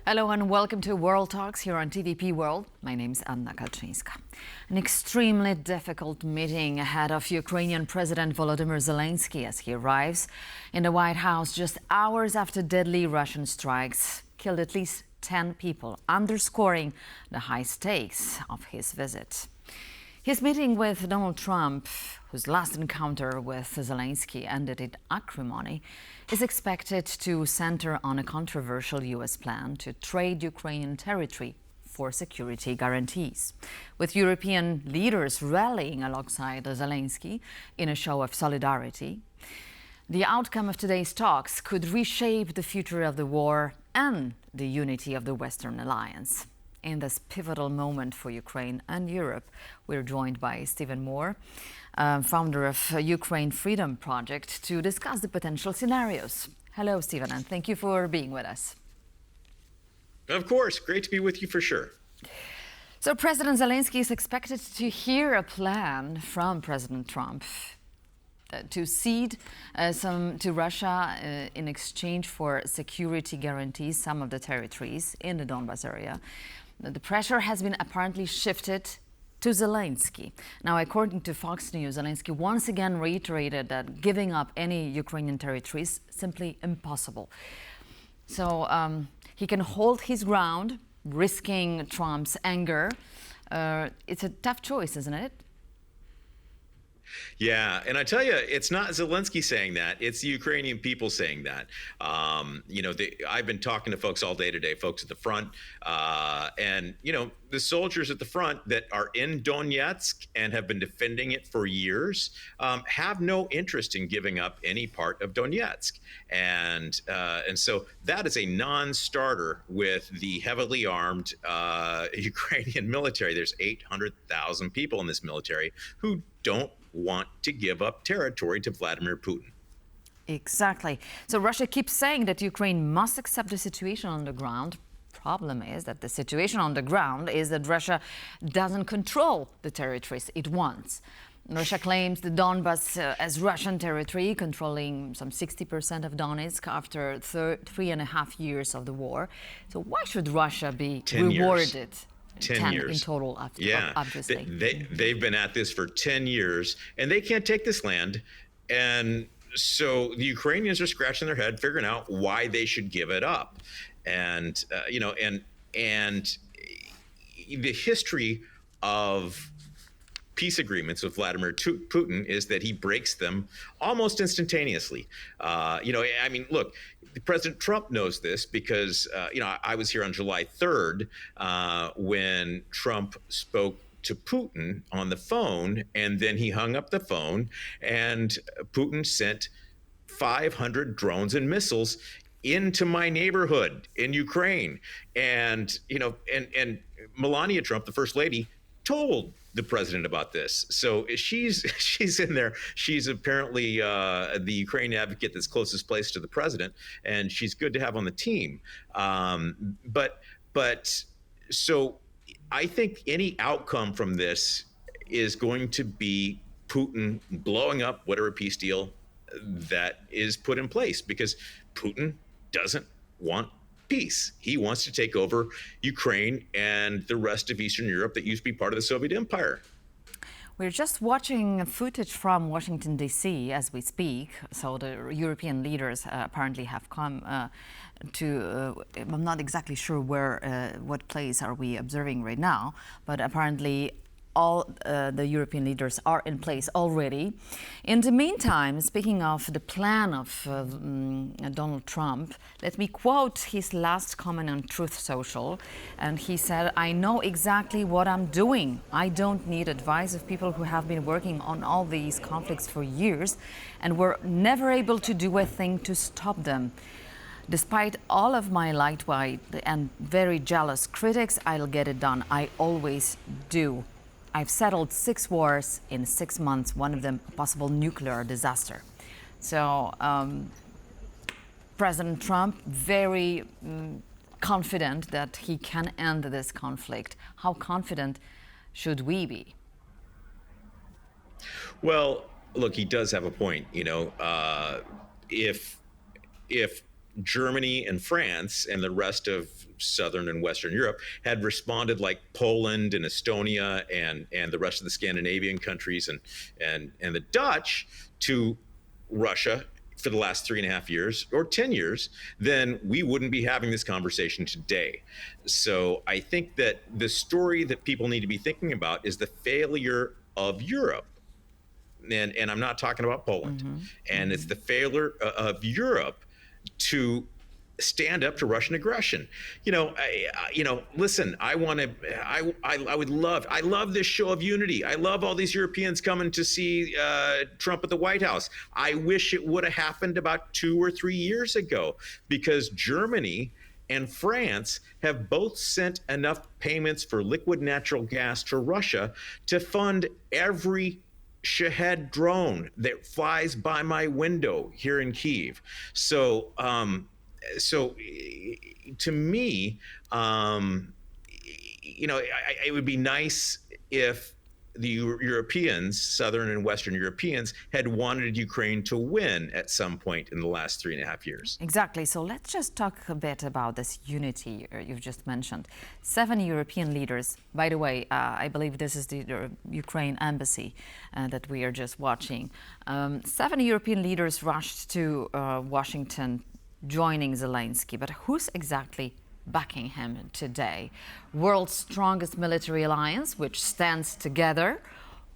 Hello and welcome to World Talks here on TVP World. My name is Kalczyńska. An extremely difficult meeting ahead of Ukrainian President Volodymyr Zelensky as he arrives in the White House just hours after deadly Russian strikes killed at least 10 people, underscoring the high stakes of his visit. His meeting with Donald Trump, whose last encounter with Zelensky ended in acrimony, is expected to center on a controversial U.S. plan to trade Ukrainian territory for security guarantees, with European leaders rallying alongside Zelensky in a show of solidarity. The outcome of today's talks could reshape the future of the war and the unity of the Western alliance. In this pivotal moment for Ukraine and Europe, we're joined by Stephen Moore, founder of Ukraine Freedom Project, to discuss the potential scenarios. Hello, Stephen, and thank you for being with us. Of course, great to be with you for sure. So President Zelensky is expected to hear a plan from President Trump to cede to Russia in exchange for security guarantees some of the territories in the Donbas area. The pressure has been apparently shifted to Zelensky. Now, according to Fox News, Zelensky once again reiterated that giving up any Ukrainian territory is simply impossible. So he can hold his ground, risking Trump's anger. It's a tough choice, isn't it? Yeah, and I tell you, it's not Zelensky saying that; it's the Ukrainian people saying that. I've been talking to folks all day today, folks at the front, and the soldiers at the front that are in Donetsk and have been defending it for years have no interest in giving up any part of Donetsk, and so that is a non-starter with the heavily armed Ukrainian military. There's 800,000 people in this military who don't want to give up territory to Vladimir Putin. Exactly. So Russia keeps saying that Ukraine must accept the situation on the ground. Problem is that the situation on the ground is that Russia doesn't control the territories it wants. Russia claims the Donbas as Russian territory, controlling some 60% of Donetsk after 3.5 years of the war. So why should Russia be rewarded? 10 years in total, obviously. They've been at this for 10 years, and they can't take this land. And so the Ukrainians are scratching their head, figuring out why they should give it up. And and the history of peace agreements with Vladimir Putin is that he breaks them almost instantaneously. Look, President Trump knows this because, I was here on July 3rd when Trump spoke to Putin on the phone, and then he hung up the phone, and Putin sent 500 drones and missiles into my neighborhood in Ukraine. And Melania Trump, the first lady, told the president about this. So she's in there. She's apparently the Ukrainian advocate that's closest place to the president, and she's good to have on the team. So I think any outcome from this is going to be Putin blowing up whatever peace deal that is put in place, because Putin doesn't want peace. He wants to take over Ukraine and the rest of Eastern Europe that used to be part of the Soviet Empire. We're just watching footage from Washington, D.C. as we speak. So the European leaders apparently have come I'm not exactly sure what place are we observing right now, but apparently all the European leaders are in place already. In the meantime, speaking of the plan of Donald Trump, let me quote his last comment on Truth Social. And he said, "I know exactly what I'm doing. I don't need advice of people who have been working on all these conflicts for years and were never able to do a thing to stop them. Despite all of my lightweight and very jealous critics, I'll get it done. I always do. I've settled 6 wars in 6 months, one of them a possible nuclear disaster." So President Trump very confident that he can end this conflict. How confident should we be? Well, look, he does have a point. If Germany and France and the rest of Southern and Western Europe had responded like Poland and Estonia and the rest of the Scandinavian countries and the Dutch to Russia for the last 3.5 years or 10 years, then we wouldn't be having this conversation today. So I think that the story that people need to be thinking about is the failure of Europe. And I'm not talking about Poland. And it's the failure of Europe to stand up to Russian aggression. Listen, I love this show of unity. I love all these Europeans coming to see Trump at the White House. I wish it would have happened about 2 or 3 years ago, because Germany and France have both sent enough payments for liquid natural gas to Russia to fund every Shahed drone that flies by my window here in Kyiv. So to me, it would be nice if the Europeans, Southern and Western Europeans, had wanted Ukraine to win at some point in the last 3.5 years. Exactly. So let's just talk a bit about this unity you've just mentioned. 7 European leaders, by the way, I believe this is the Ukraine embassy that we are just watching. 7 European leaders rushed to Washington, joining Zelensky. But who's exactly backing him today? World's strongest military alliance, which stands together,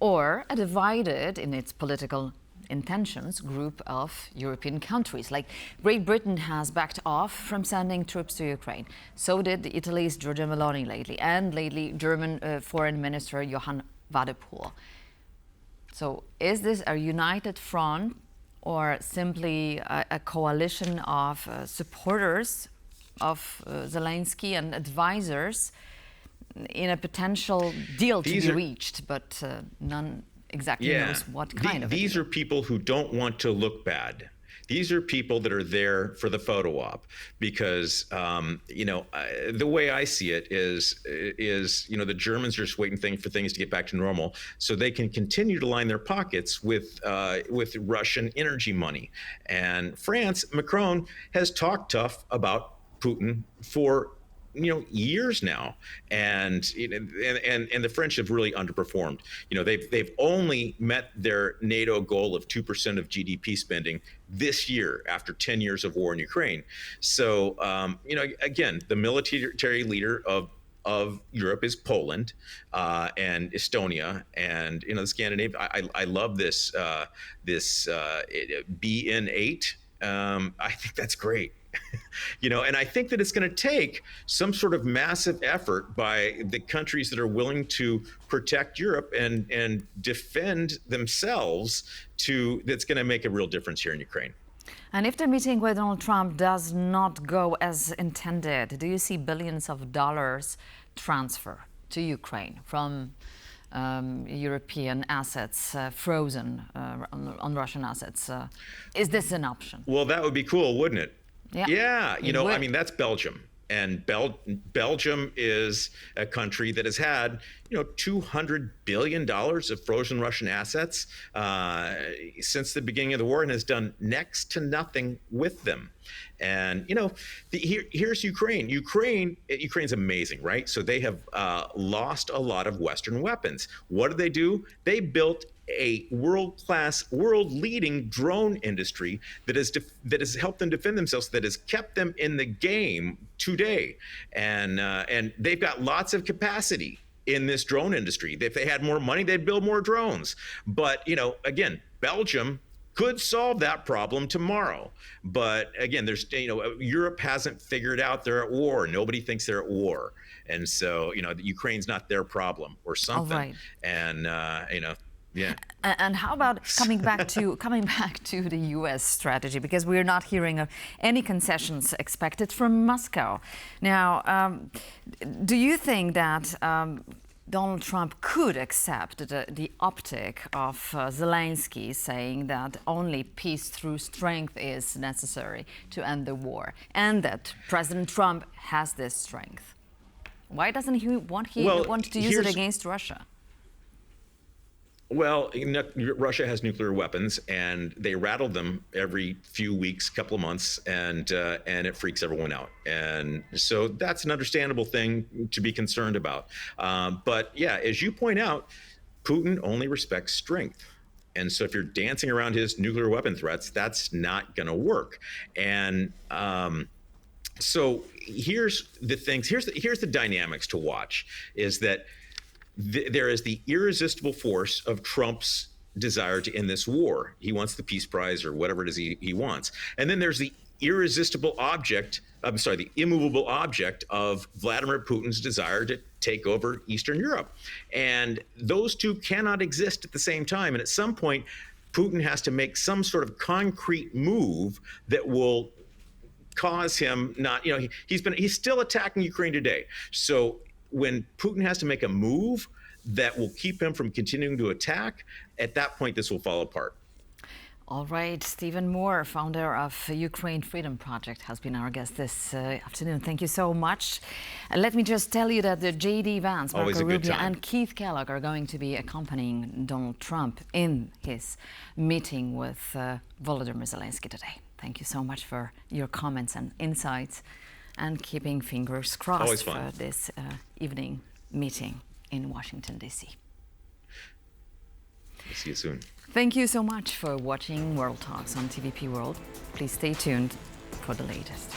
or a divided in its political intentions group of European countries? Like Great Britain has backed off from sending troops to Ukraine. So did Italy's Giorgia Meloni lately, and lately German Foreign Minister Johann Wadephul. So is this a united front or simply a coalition of supporters of Zelensky and advisors in a potential deal to be reached, but none exactly knows what kind of These are people who don't want to look bad. These are people that are there for the photo op, because the way I see it is the Germans are just waiting for things to get back to normal so they can continue to line their pockets with Russian energy money. And France, Macron has talked tough about Putin for years now, and the French have really underperformed. They've only met their NATO goal of 2% of GDP spending this year after 10 years of war in Ukraine. So again, the military leader of Europe is Poland and Estonia, and the Scandinavia. I love this BN8. I think that's great. And I think that it's going to take some sort of massive effort by the countries that are willing to protect Europe and defend themselves that's going to make a real difference here in Ukraine. And if the meeting with Donald Trump does not go as intended, do you see billions of dollars transfer to Ukraine from European assets frozen on Russian assets? Is this an option? Well, that would be cool, wouldn't it? Yeah, that's Belgium. And Belgium is a country that has had, $200 billion of frozen Russian assets since the beginning of the war, and has done next to nothing with them. And, here's Ukraine. Ukraine's amazing, right? So they have lost a lot of Western weapons. What do? They built a world-class, world-leading drone industry that has helped them defend themselves, that has kept them in the game today. And they've got lots of capacity in this drone industry. If they had more money, they'd build more drones. But, again, Belgium could solve that problem tomorrow. But again, Europe hasn't figured out they're at war. Nobody thinks they're at war. And so, Ukraine's not their problem or something. All right. And, yeah. And how about coming back to the U.S. strategy, because we're not hearing of any concessions expected from Moscow. Now, do you think that Donald Trump could accept the optic of Zelensky saying that only peace through strength is necessary to end the war, and that President Trump has this strength? Why doesn't he want to use it against Russia? Well, Russia has nuclear weapons, and they rattle them every few weeks, couple of months, and it freaks everyone out. And so that's an understandable thing to be concerned about. But yeah, as you point out, Putin only respects strength. And so if you're dancing around his nuclear weapon threats, that's not going to work. And so here's the things. Here's the dynamics to watch. Is that there is the irresistible force of Trump's desire to end this war. He wants the Peace Prize or whatever it is he wants. And then there's the irresistible object, the immovable object of Vladimir Putin's desire to take over Eastern Europe. And those two cannot exist at the same time. And at some point, Putin has to make some sort of concrete move that will cause him not, he's still attacking Ukraine today. So when Putin has to make a move that will keep him from continuing to attack, at that point, this will fall apart. All right, Stephen Moore, founder of Ukraine Freedom Project, has been our guest this afternoon. Thank you so much. Let me just tell you that the J.D. Vance, Marco Rubio, and Keith Kellogg are going to be accompanying Donald Trump in his meeting with Volodymyr Zelensky today. Thank you so much for your comments and insights, and keeping fingers crossed for this evening meeting in Washington, D.C. See you soon. Thank you so much for watching World Talks on TVP World. Please stay tuned for the latest.